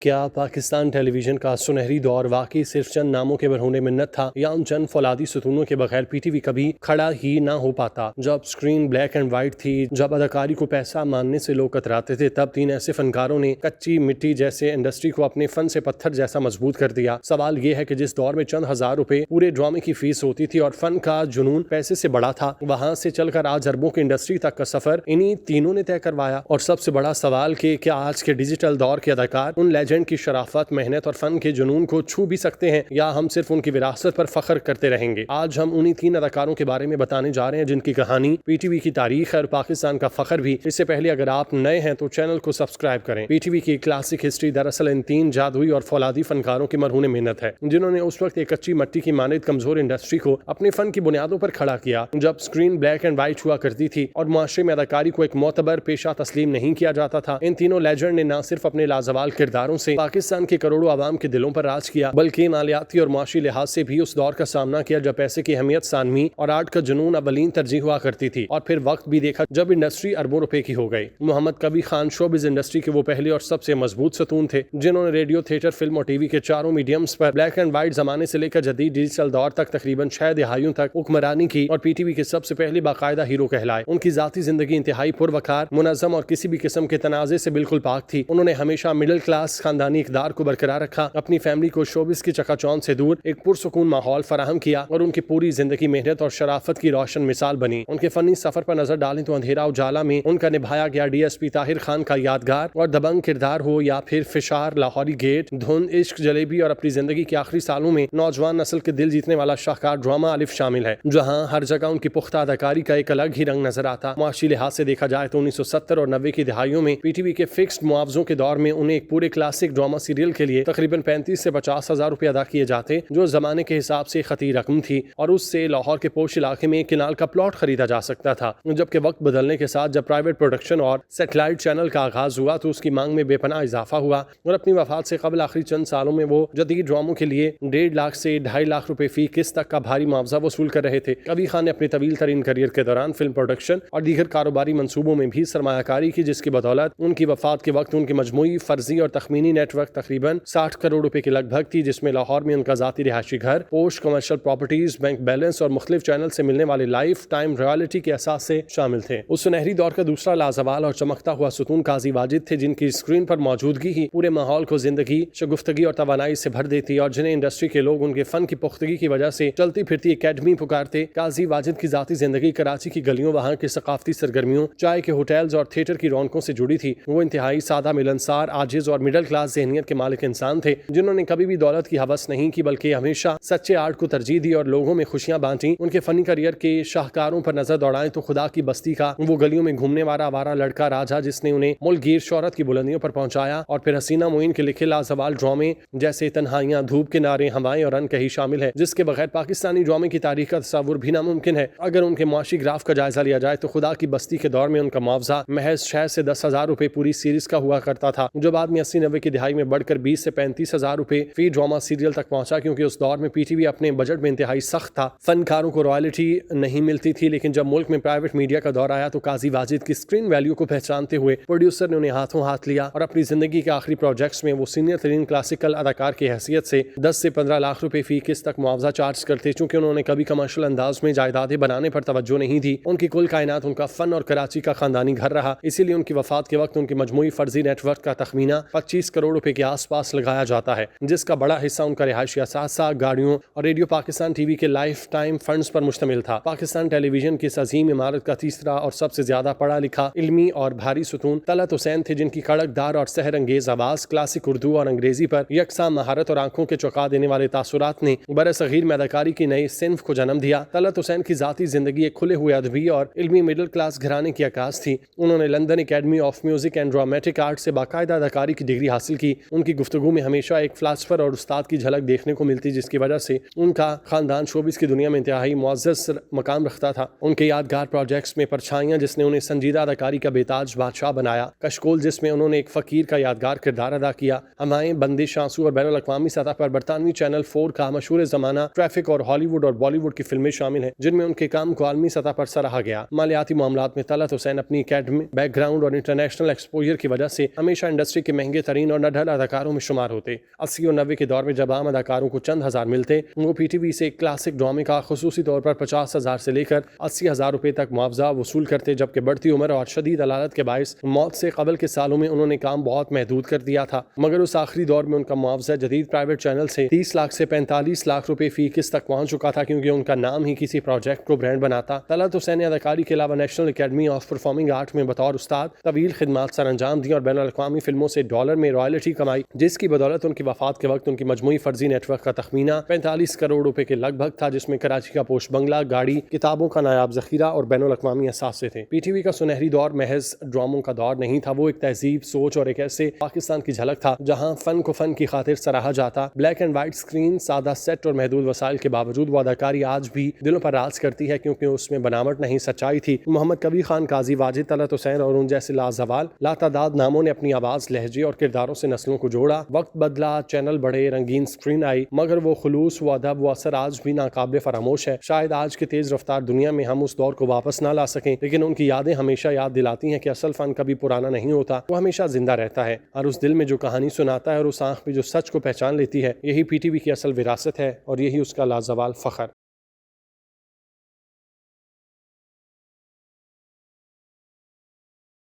क्या पाकिस्तान टेलीविजन का सुनहरी दौर वाकई सिर्फ चंद नामों के बरहोने मिन्नत था, या उन चंद फौलादी सुतूनों के बगैर पीटीवी कभी खड़ा ही ना हो पाता? जब स्क्रीन ब्लैक एंड वाइट थी, जब अदाकारी को पैसा मानने से लोग कतराते थे, तब तीन ऐसे फनकारों ने कच्ची मिट्टी जैसे इंडस्ट्री को अपने फन से पत्थर जैसा मजबूत कर दिया। सवाल ये है कि जिस दौर में चंद हजार रुपए पूरे ड्रामे की फीस होती थी और फन का जुनून पैसे से बड़ा था, वहां से चलकर आज अरबों की इंडस्ट्री तक का सफर इन्हीं तीनों ने तय करवाया। और सबसे बड़ा सवाल कि क्या आज के डिजिटल दौर के अदाकार उन लेजेंड की शराफत, मेहनत और फन के जुनून को छू भी सकते हैं, या हम सिर्फ उनकी विरासत पर फख्र करते रहेंगे? आज हम उन्हीं तीन अदाकारों के बारे में बताने जा रहे हैं जिनकी कहानी पीटीवी की तारीख और पाकिस्तान का फख्र भी। इससे पहले अगर आप नए हैं तो चैनल को सब्सक्राइब करें। पीटीवी की क्लासिक हिस्ट्री दरअसल इन तीन जादुई और फौलादी फनकारों की मरहून मेहनत है, जिन्होंने उस वक्त एक कच्ची मिट्टी की मानद कमजोर इंडस्ट्री को अपने फन की बुनियादों पर खड़ा किया, जब स्क्रीन ब्लैक एंड व्हाइट हुआ करती थी और मुआशरे में अदाकारी को एक मोतबर पेशा तस्लीम नहीं किया जाता था। इन तीनों लेजेंड ने न सिर्फ अपने लाजवाल किरदारों से पाकिस्तान के करोड़ों आवाम के दिलों पर राज किया, बल्कि मालियाती और मुआशी लिहाज से भी उस दौर का सामना किया जब पैसे की अहमियत सानवी और आर्ट का जुनून अवलीन तरजीह हुआ करती थी। और फिर वक्त भी देखा जब इंडस्ट्री अरबों रुपए की हो गई। मोहम्मद कबीर खान शोबिज़ इंडस्ट्री के वो पहले और सबसे मजबूत सतून थे, जिन्होंने रेडियो, थिएटर, फिल्म और टीवी के चारों मीडियम्स पर ब्लैक एंड व्हाइट जमाने से लेकर जदीद डिजिटल दौर तक तकरीबन 6 दहाइयों तक हुक्मरानी की और पीटीवी के सबसे पहले बाकायदा हीरो कहलाए। उनकी जाती जिंदगी इंतहाई पुरवकार, मुनज़्ज़म और किसी भी किस्म के तनाज़े से बिल्कुल पाक थी। उन्होंने हमेशा मिडिल क्लास खानदानी इक़दार को बरकरार रखा, अपनी फैमिली को शोबिस की चकाचौंध से दूर एक पुरसुकून माहौल फराहम किया और उनकी पूरी जिंदगी मेहनत और शराफत की रोशन मिसाल बनी। उनके फनी सफर पर नजर डालें तो अंधेरा उजाला में उनका निभाया गया डीएसपी ताहिर खान का यादगार और दबंग किरदार हो, या फिर फिशार, लाहौरी गेट, धुंध, इश्क, जलेबी और अपनी जिंदगी के आखिरी सालों में नौजवान नस्ल के दिल जीतने वाला शाहकार ड्रामा अलिफ शामिल है, जहां हर जगह उनकी पुख्ता अदाकारी का एक अलग ही रंग नजर आता। मुआशी लिहाज से देखा जाए तो 1970 और 90 की दहाइयों में पीटीवी के फिक्स्ड मुआवजों के दौर में उन्हें एक पूरे क्लासिक ड्रामा सीरियल के लिए तकरीबन 35 से 50 हजार रुपए अदा किए जाते, जो जमाने के हिसाब से खती रकम थी, और उससे लाहौर के पोश इलाके में एक किनाल का प्लॉट खरीदा जा सकता था। जबकि वक्त बदलने के साथ जब प्राइवेट प्रोडक्शन और सैटेलाइट चैनल का आगाज हुआ तो उसकी मांग में बेपनाह इजाफा हुआ और अपनी वफात से कबल आखिरी चंद सालों में वो जदीद ड्रामों के लिए 1.5 लाख से 2.5 लाख रुपए फी किस्त तक का भारी मुआवजा वसूल कर रहे थे। कबीर खान ने अपने तवील तरीन करियर के दौरान फिल्म प्रोडक्शन और दीगर कारोबारी मंसूबों में भी सरमायाकारी की, जिसकी बदौलत उनकी वफात के वक्त उनकी मजमूई फर्जी और तखमीनी नेटवर्क तकरीबन 60 करोड़ रुपए के लगभग थी, जिसमें लाहौर में उनका जाती रिहायशी घर, post, commercial properties, bank balance और मुख्तलिफ चैनल से मिलने वाले लाइफ टाइम रॉयल्टी के एहसास से शामिल थे। उस सुनहरी दौर का दूसरा लाजवाल और चमकता हुआ सुतून काजी वाजिद थे, जिनकी स्क्रीन पर मौजूदगी ही पूरे माहौल को जिंदगी, शगुफ्तगी और तवानाई से भर देती और जिन्हें इंडस्ट्री के लोग उनके फन की पुख्तगी की वजह से चलती फिरती एकेडमी पुकारते। काजी वाजिद की जाती जिंदगी कराची की गलियों, वहाँ के सकाफती सरगर्मियों, चाय के होटल्स और थिएटर की रौनकों से जुड़ी थी। वो इंतहाई सादा, मिलनसार, आजिज और मिडिल क्लास ज़हनियत के मालिक इंसान थे, जिन्होंने कभी भी दौलत की हवस नहीं की, बल्कि हमेशा सच्चे आर्ट को तरजीह दी और लोगों में खुशियां बांटी। उनके फनी करियर के शाहकारों पर नजर दौड़ाएं तो खुदा की बस्ती का वो गलियों में घूमने वाला आवारा लड़का राजा, जिसने उन्हें मुल्कगीर शोहरत की बुलंदियों पर पहुंचाया, और फिर हसीना मोइन के लिखे लाजवाल ड्रामे जैसे तन्हाइयां, धूप किनारे, हवाएं और अनकही शामिल है, जिसके बगैर पाकिस्तानी ड्रामे की तारीख का तस्वुर भी नामुमकिन है। अगर उनके मुआशी ग्राफ का जायजा लिया जाए तो खुदा की बस्ती के दौर में उनका मुआवजा महज 6 से 10 हजार रुपए पूरी सीरीज का हुआ करता था, जो बाद में 80-90 की दिहाई में बढ़कर 20 से 35 हजार रुपए फी ड्रामा सीरियल तक पहुंचा, क्योंकि उस दौर में पीटीवी अपने बजट में इंतहाई सख्त था। फनकारों को रॉयल्टी नहीं मिलती थी, लेकिन जब मुल्क में प्राइवेट मीडिया का दौर आया तो काजी वाजिद की स्क्रीन वैल्यू को पहचानते हुए प्रोड्यूसर ने उन्हें हाथों हाथ लिया और अपनी जिंदगी के आखिरी प्रोजेक्ट्स में वो सीनियर तरीन क्लासिकल अदाकार की हैसियत से 10 से 15 लाख रुपए फी किस्त तक मुआवजा चार्ज करते, चूंकि उन्होंने कभी कमर्शियल अंदाज में जायदादें बनाने पर तवज्जो नहीं दी। उनकी कुल कायनात उनका फन और कराची का खानदानी घर रहा। इसीलिए उनकी वफात के वक्त उनकी मजमूई फर्जी नेटवर्क का तखमीना 25 करोड़ रुपए के आसपास लगाया जाता है, जिसका बड़ा हिस्सा उनका रिहायशी असासा, गाड़ियों और रेडियो पाकिस्तान टीवी के लाइफ टाइम फंड्स पर मुश्तमिल था। पाकिस्तान टेलीविजन की इस अजीम इमारत का तीसरा और सबसे ज्यादा पढ़ा लिखा, इल्मी और भारी सुतून तलत हुसैन थे, जिनकी कड़कदार और सहर अंगेज आवाज, क्लासिक उर्दू और अंग्रेजी पर यकसा महारत और आंखों के चौंका देने वाले तासुरात ने बरसगीर में अदाकारी की नई सिन्फ को जन्म दिया। तलत हुसैन की जाती जिंदगी एक खुले हुए अदबी और इल्मी मिडिल क्लास घराने की अक्कास थी। उन्होंने London academy of music and dramatic art से बाकायदा अदाकारी की डिग्री हासिल की। उनकी गुफ्तगू में हमेशा एक फिलासफर और उस्ताद की झलक देखने को मिलती, जिसकी वजह से उनका खानदान शोबिस की दुनिया में इंतहाई मुअज़्ज़ज़ मकाम रखता था। उनके यादगार प्रोजेक्ट्स में परछाइयां, जिसने उन्हें संजीदा अदाकारी का बेताज बादशाह बनाया, कशकोल, जिसमें उन्होंने एक फकीर का यादगार किरदार अदा किया, हमाएं, बंदिश, आंसू और बैनुल अक़वामी सतह पर बरतानवी चैनल 4 का मशहूर ज़माना, ट्रैफिक और हॉलीवुड और बॉलीवुड की फिल्में शामिल हैं, जिनमें उनके काम को आलमी सतह पर सराहा गया। मालियाती मामलात में तलत हुसैन अपनी एकेडमिक बैकग्राउंड और इंटरनेशनल एक्सपोजर की वजह से हमेशा इंडस्ट्री के महंगे तरीन शौकीन और नडल अदाकारों में शुमार होते। 80 और 90 के दौर में जब आम अदाकारों को चंद हजार मिलते, वो पीटीवी से क्लासिक ड्रामे का खुसूसी तौर पर 50,000 से लेकर 80,000 रुपए तक मुआवजा वसूल करते, जबकि बढ़ती उम्र और शदीद अदालत के बायस मौत से कबल के सालों में उन्होंने काम बहुत महदूद कर दिया था। मगर उस आखिरी दौर में उनका मुआवजा जदीद प्राइवेट चैनल से 30 लाख से 45 लाख रुपए फी किस्त तक पहुंच चुका था, क्योंकि उनका नाम ही किसी प्रोजेक्ट को ब्रांड बनाता। तलत हुसैन ने अदाकारी के अलावा national academy of performing art में बतौर उस्ताद तवील खिदमत सर अंजाम दी और बैनुल अक़वामी फिल्मों से डॉलर में रॉयल्टी कमाई, जिसकी बदौलत उनकी वफात के वक्त उनकी मजमूई फर्जी नेटवर्क का तखमीना 45 करोड़ रुपए के लगभग था, जिसमें कराची का पोश बंगला, गाड़ी, किताबों का नायाब जखीरा और बैनुल अक़वामी असासे थे। पीटीवी का सुनहरी दौर महज ड्रामों का दौर नहीं था, वो एक तहजीब, सोच और एक ऐसे पाकिस्तान की झलक था जहां फन को फन की खातिर सराहा जाता। ब्लैक एंड व्हाइट स्क्रीन, सादा सेट और महदूद वसाइल के बावजूद वो अदाकारी आज भी दिलों पर राज करती है, क्योंकि उसमें बनावट नहीं सच्चाई थी। मोहम्मद कबीर खान, काजी वाजिद, तलत हुसैन और उन जैसे लाजवाल लातादाद नामों ने अपनी आवाज, लहजे और किरदारों से नस्लों को जोड़ा। वक्त बदला, चैनल बढ़े, रंगीन स्क्रीन आई, मगर वो खुलूस, वो अदब, वो असर आज भी नाकाबिल फरामोश है। शायद आज के तेज रफ्तार दुनिया में हम उस दौर को वापस ना ला सकें, लेकिन उनकी यादें हमेशा याद दिलाती हैं कि असल फन कभी पुराना नहीं होता, वो हमेशा जिंदा रहता है। और उस दिल में जो कहानी सुनाता है और उस आंख में जो सच को पहचान लेती है, यही पीटीवी की असल विरासत है और यही उसका लाजवाल फख्र।